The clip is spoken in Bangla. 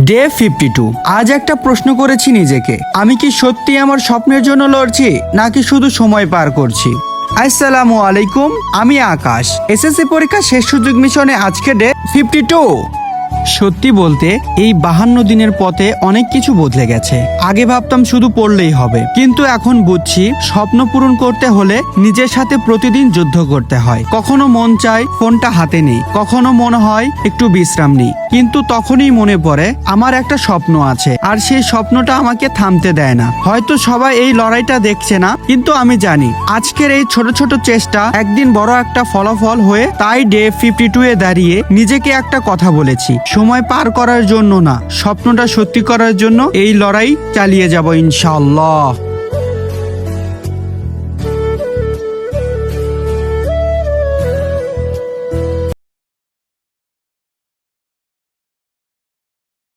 ডে 52। আজ একটা প্রশ্ন করেছি নিজেকে, আমি কি সত্যি আমার স্বপ্নের জন্য লড়ছি নাকি শুধু সময় পার করছি। আসসালামু আলাইকুম, আমি আকাশ। এসএসসি পরীক্ষা শেষ সুযোগ মিশনে আজকে ডে 52। সত্যি বলতে এই 52 দিনের পথে অনেক কিছু বদলে গেছে। আগে ভাবতাম শুধু পড়লেই হবে, কিন্তু এখন বুঝছি স্বপ্ন পূরণ করতে হলে নিজের সাথে প্রতিদিন যুদ্ধ করতে হয়। কখনো মন চায় ফোনটা হাতে নেই, কখনো মনে হয় একটু বিশ্রাম নেই, কিন্তু তখনই মনে পড়ে আমার একটা স্বপ্ন আছে, আর সেই স্বপ্নটা আমাকে থামতে দেয় না। হয়তো সবাই এই লড়াইটা দেখছে না, কিন্তু আমি জানি আজকের এই ছোট ছোট চেষ্টা একদিন বড় একটা ফলাফল হয়ে। তাই ডে 52 এ দাঁড়িয়ে নিজেকে একটা কথা বলেছি, সময় পার করার জন্য না, স্বপ্নটা সত্যি করার জন্য এই লড়াই চালিয়ে যাব ইনশাআল্লাহ।